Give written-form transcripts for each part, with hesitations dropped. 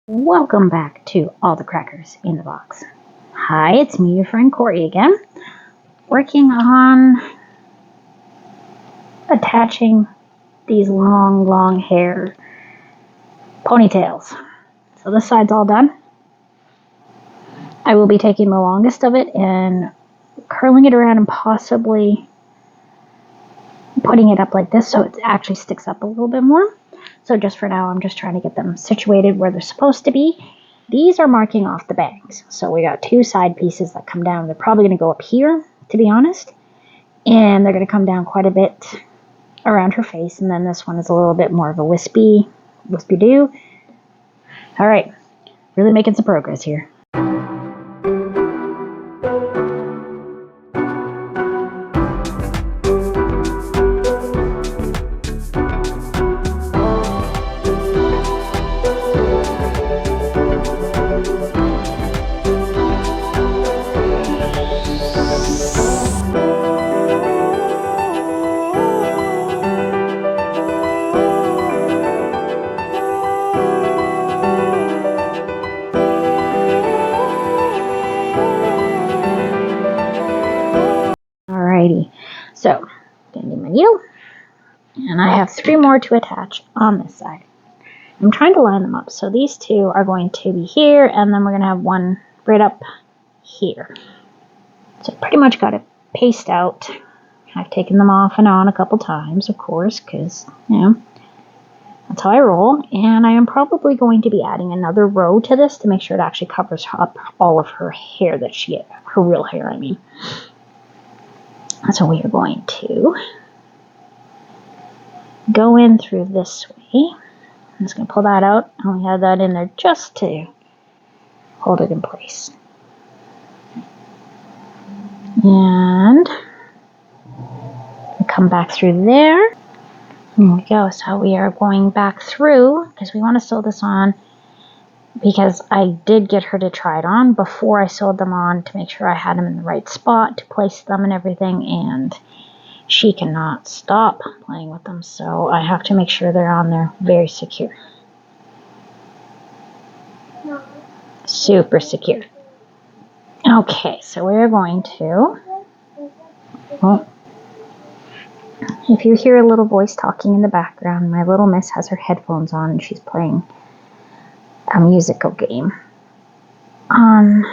Welcome back to All the Crackers in the Box. Hi, it's me, your friend Corey again, working on attaching these long hair ponytails. So this side's all done. I will be taking the longest of it and curling it around and possibly putting it up like this so it actually sticks up a little bit more. So just for now, I'm just trying to get them situated where they're supposed to be. These are marking off the bangs. So we got two side pieces that come down. They're probably going to go up here, to be honest. And they're going to come down quite a bit around her face. And then this one is a little bit more of a wispy do. All right, really making some progress here. Alrighty, so gonna need my needle, and I have 3 more to attach on this side. I'm trying to line them up, so these 2 are going to be here, and then we're gonna have one right up here. So pretty much got it paced out. I've taken them off and on a couple times, of course, because, you know, that's how I roll. And I am probably going to be adding another row to this to make sure it actually covers up all of her hair that she had, her real hair, I mean. So we are going to go in through this way. I'm just going to pull that out. I only have that in there just to hold it in place. And come back through there. There we go. So we are going back through because we want to sew this on, because I did get her to try it on before I sewed them on to make sure I had them in the right spot to place them and everything, and she cannot stop playing with them, so I have to make sure they're on there very secure. Super secure. Okay, so we're going to, well, if you hear a little voice talking in the background, my little miss has her headphones on and she's playing a musical game on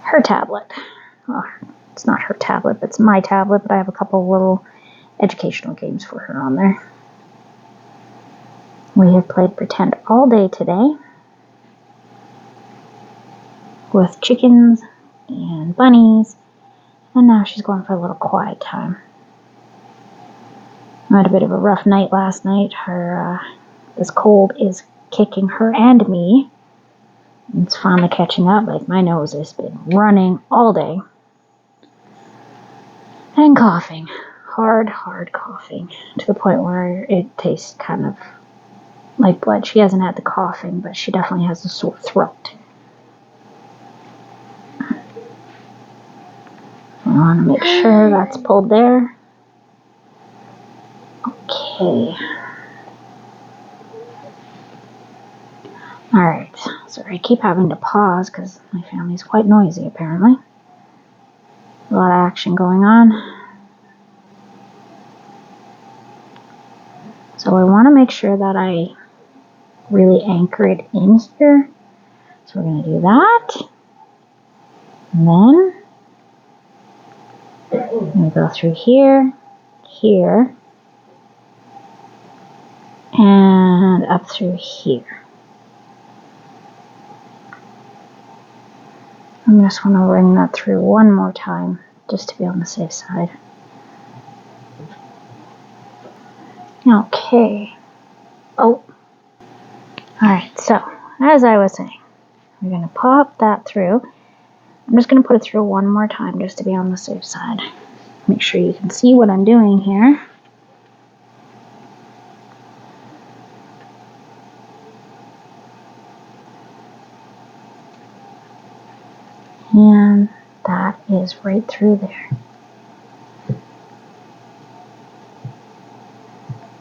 her tablet. Well, it's not her tablet, but it's my tablet, but I have a couple little educational games for her on there. We have played pretend all day today with chickens and bunnies, and now she's going for a little quiet time. I had a bit of a rough night last night. This cold is kicking her and me. It's finally catching up. Like, my nose has been running all day. And coughing. Hard coughing. To the point where it tastes kind of like blood. She hasn't had the coughing, but she definitely has a sore throat. I want to make sure that's pulled there. Okay. Alright, so I keep having to pause because my family's quite noisy apparently. A lot of action going on. So I want to make sure that I really anchor it in here. So we're going to do that. And then I'm going to go through here, here, and up through here. I just want to ring that through one more time, just to be on the safe side. Okay. Oh. Alright, so, as I was saying, we're going to pop that through. I'm just going to put it through one more time, just to be on the safe side. Make sure you can see what I'm doing here. And that is right through there.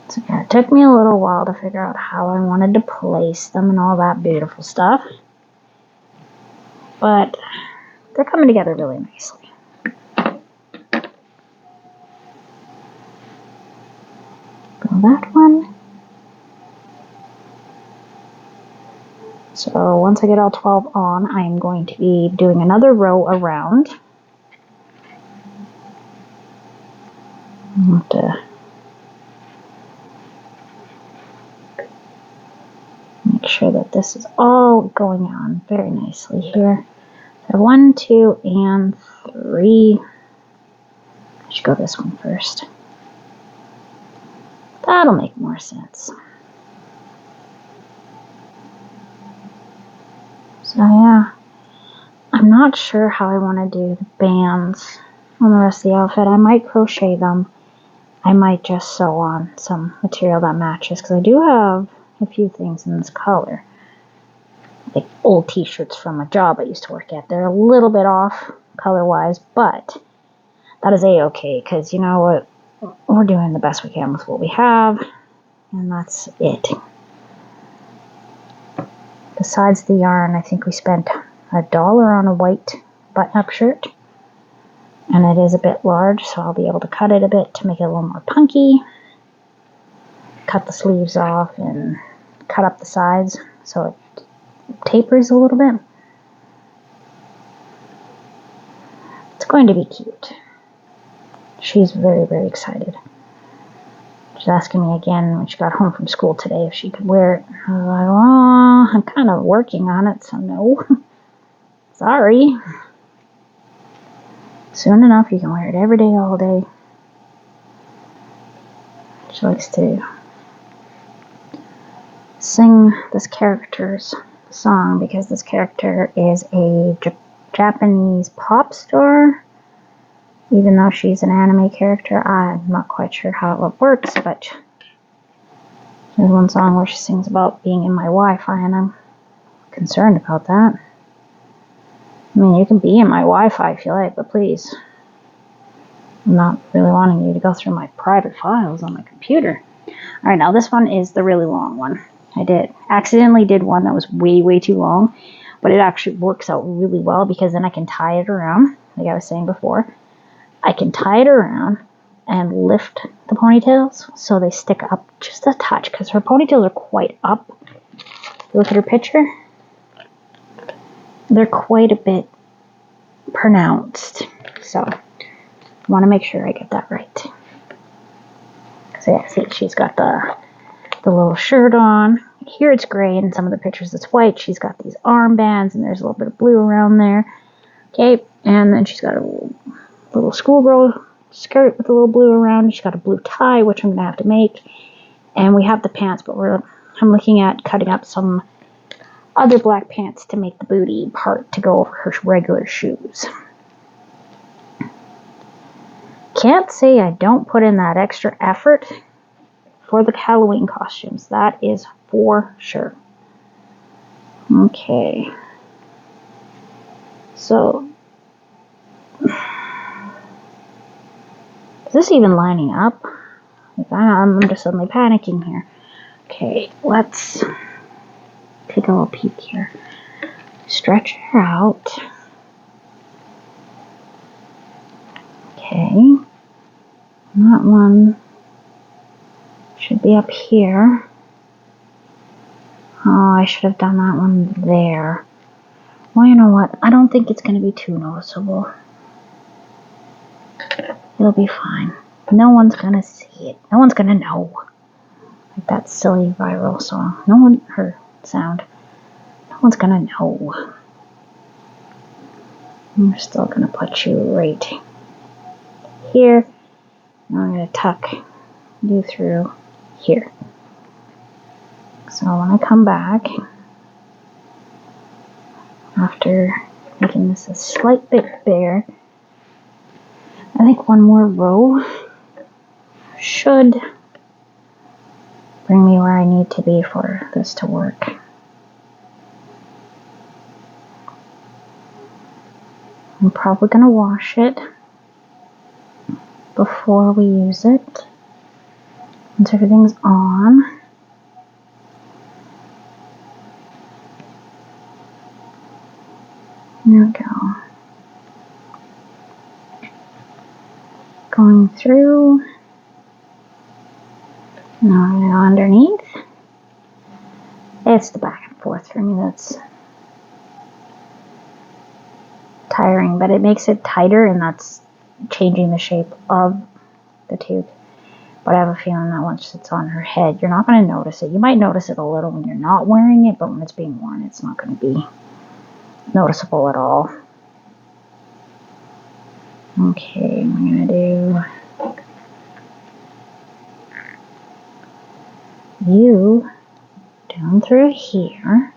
So I got took me a little while to figure out how I wanted to place them and all that beautiful stuff. But they're coming together really nicely. Go that one. So once I get all 12 on, I am going to be doing another row around. I have to make sure that this is all going on very nicely here. So 1, 2, and 3. I should go this one first. That'll make more sense. So yeah, I'm not sure how I want to do the bands on the rest of the outfit. I might crochet them. I might just sew on some material that matches, because I do have a few things in this color. Like old t-shirts from a job I used to work at. They're a little bit off color-wise, but that is a-okay, because you know what? We're doing the best we can with what we have, and that's it. Besides the yarn, I think we spent $1 on a white button-up shirt. And it is a bit large, so I'll be able to cut it a bit to make it a little more punky. Cut the sleeves off and cut up the sides so it tapers a little bit. It's going to be cute. She's very, very excited. She's asking me again when she got home from school today if she could wear it. I was like, oh, I'm kind of working on it, so no. Sorry. Soon enough, you can wear it every day, all day. She likes to sing this character's song because this character is a Japanese pop star. Even though she's an anime character, I'm not quite sure how it works, but there's one song where she sings about being in my Wi-Fi, and I'm concerned about that. I mean, you can be in my Wi-Fi if you like, but please. I'm not really wanting you to go through my private files on my computer. Alright, now this one is the really long one. I accidentally did one that was way, way too long, but it actually works out really well because then I can tie it around, like I was saying before. I can tie it around and lift the ponytails so they stick up just a touch, because her ponytails are quite up. Look at her picture. They're quite a bit pronounced, so I want to make sure I get that right. So yeah, see, she's got the little shirt on. Here it's gray, and in some of the pictures it's white. She's got these armbands, and there's a little bit of blue around there. Okay, and then she's got a little schoolgirl skirt with a little blue around. She's got a blue tie, which I'm going to have to make. And we have the pants, but I'm looking at cutting up some other black pants to make the booty part to go over her regular shoes. Can't say I don't put in that extra effort for the Halloween costumes. That is for sure. Okay. So, is this even lining up? I'm just suddenly panicking here. Okay, let's take a little peek here. Stretch her out. Okay. That one should be up here. Oh, I should have done that one there. Well, you know what? I don't think it's going to be too noticeable. It'll be fine. No one's going to see it. No one's going to know. Like that silly viral song. No one heard sound. No one's going to know. I'm still going to put you right here. Now I'm going to tuck you through here. So when I come back, after making this a slight bit bigger, I think one more row should bring me where I need to be for this to work. I'm probably going to wash it before we use it. Once everything's on, there we go. Going through. Now we're underneath. It's the back and forth for me that's tiring, but it makes it tighter, and that's changing the shape of the tube. But I have a feeling that once it's on her head, you're not going to notice it. You might notice it a little when you're not wearing it, but when it's being worn, it's not going to be noticeable at all. Okay, I'm going to do you down through here.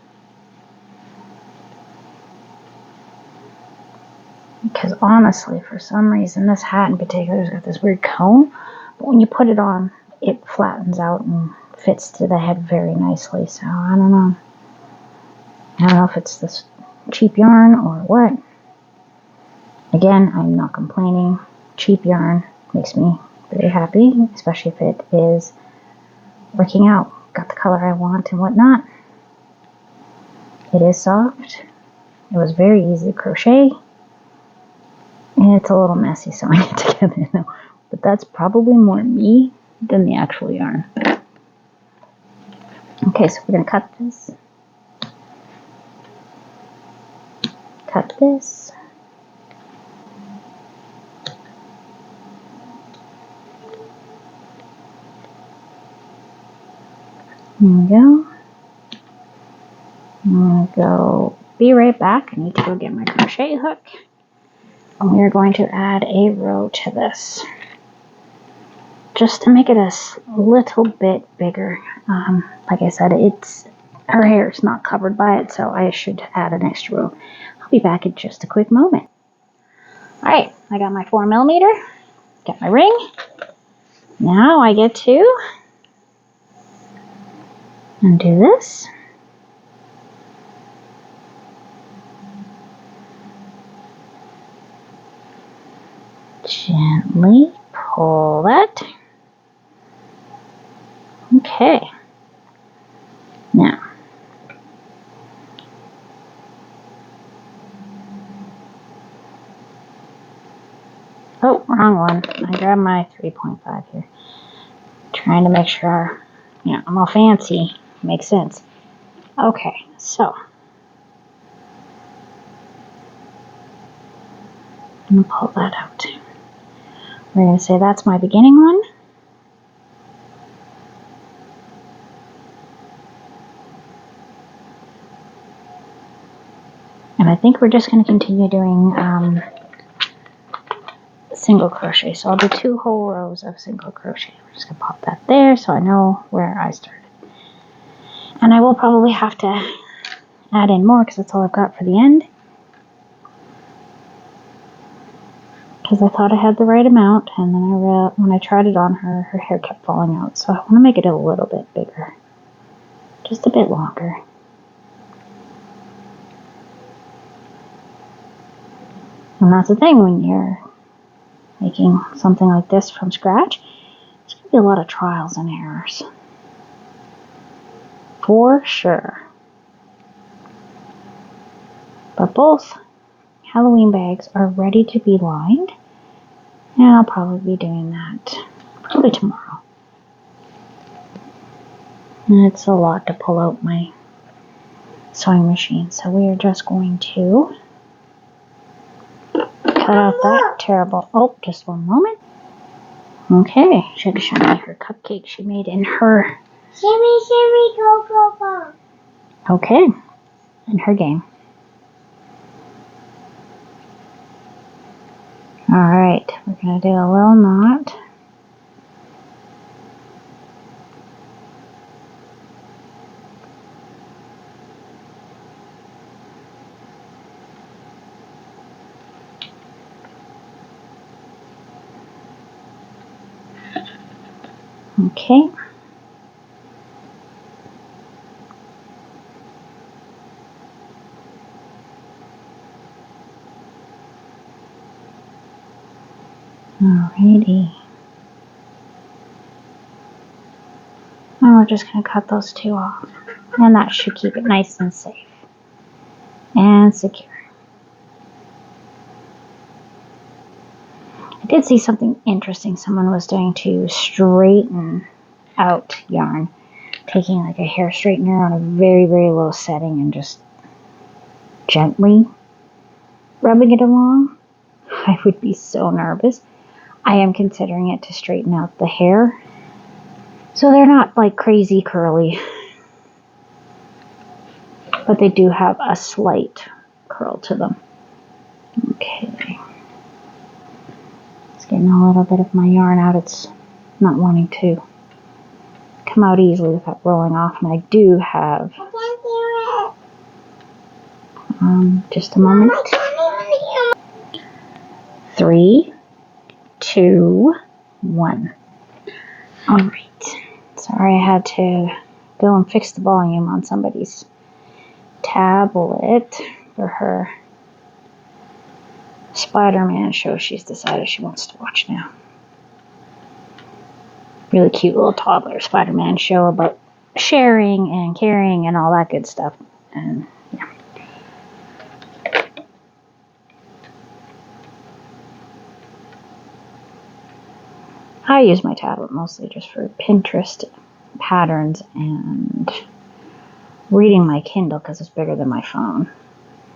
Because honestly, for some reason, this hat in particular has got this weird cone, but when you put it on, it flattens out and fits to the head very nicely. So I don't know. I don't know if it's this cheap yarn or what. Again, I'm not complaining. Cheap yarn makes me very happy, especially if it is working out. Got the color I want and whatnot. It is soft. It was very easy to crochet. And it's a little messy sewing it together though. But that's probably more me than the actual yarn. Okay, so we're going to cut this. Cut this. There we go. I'm going to go be right back. I need to go get my crochet hook. And we are going to add a row to this. Just to make it a little bit bigger. Like I said, her hair is not covered by it, so I should add an extra row. I'll be back in just a quick moment. Alright, I got my 4mm, got my ring. Now I get to undo this. Gently pull that. Okay. Now, oh, wrong one. I grabbed my 3.5 here. Trying to make sure, I'm all fancy. Makes sense. Okay, so I'm going to pull that out. We're going to say that's my beginning one. And I think we're just going to continue doing single crochet. So I'll do 2 whole rows of single crochet. I'm just going to pop that there so I know where I started. And I will probably have to add in more because that's all I've got for the end. Because I thought I had the right amount, and then when I tried it on her, her hair kept falling out. So I want to make it a little bit bigger. Just a bit longer. And that's the thing when you're making something like this from scratch. There's going to be a lot of trials and errors. For sure. But both Halloween bags are ready to be lined. And I'll probably be doing that probably tomorrow. And it's a lot to pull out my sewing machine. So we are just going to cut out that terrible, just one moment. Okay, she had to show me her cupcake she made in her... Shimmy, shimmy, go, go, go. Okay, in her game. Alright, we're going to do a little knot. Okay. Alrighty. we're just going to cut those two off. And that should keep it nice and safe and secure. I did see something interesting someone was doing to straighten out yarn. Taking like a hair straightener on a very, very low setting and just gently rubbing it along. I would be so nervous. I am considering it to straighten out the hair. So they're not like crazy curly, but they do have a slight curl to them. Okay. It's getting a little bit of my yarn out. It's not wanting to come out easily without rolling off. And I do have, just a moment. 3, 2, 1. All right. Sorry, I had to go and fix the volume on somebody's tablet for her Spider-Man show she's decided she wants to watch now. Really cute little toddler Spider-Man show about sharing and caring and all that good stuff. And yeah. I use my tablet mostly just for Pinterest patterns and reading my Kindle because it's bigger than my phone.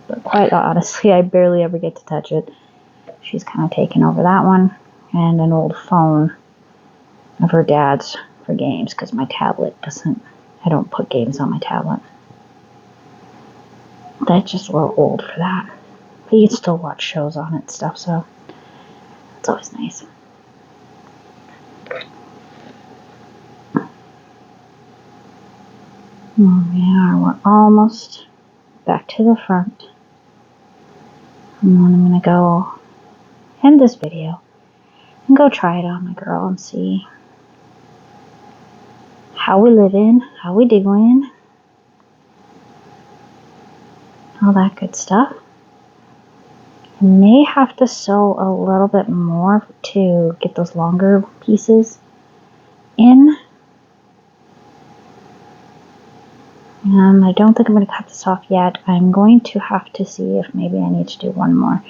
But quite honestly, I barely ever get to touch it. She's kind of taken over that one. And an old phone of her dad's for games because my tablet doesn't, I don't put games on my tablet. That's just a little old for that. But you can still watch shows on it and stuff, so it's always nice. Here we are, we're almost back to the front. And then I'm going to go end this video and go try it on my girl and see how we living, how we doing, all that good stuff. I may have to sew a little bit more to get those longer pieces in. I don't think I'm going to cut this off yet. I'm going to have to see if maybe I need to do one more.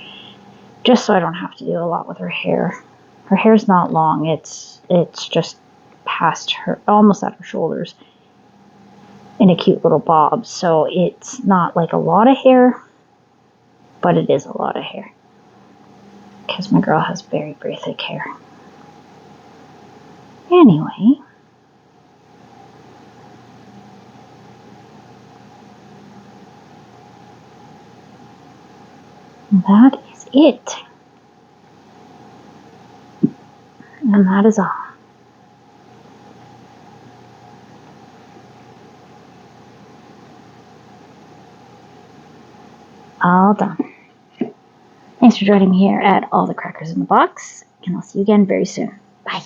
Just so I don't have to do a lot with her hair. Her hair's not long. It's just past her, almost at her shoulders. In a cute little bob. So it's not like a lot of hair, but it is a lot of hair. Because my girl has very, very thick hair. Anyway. That is it. And that is all. All done. Thanks for joining me here at All the Crackers in the Box, and I'll see you again very soon. Bye.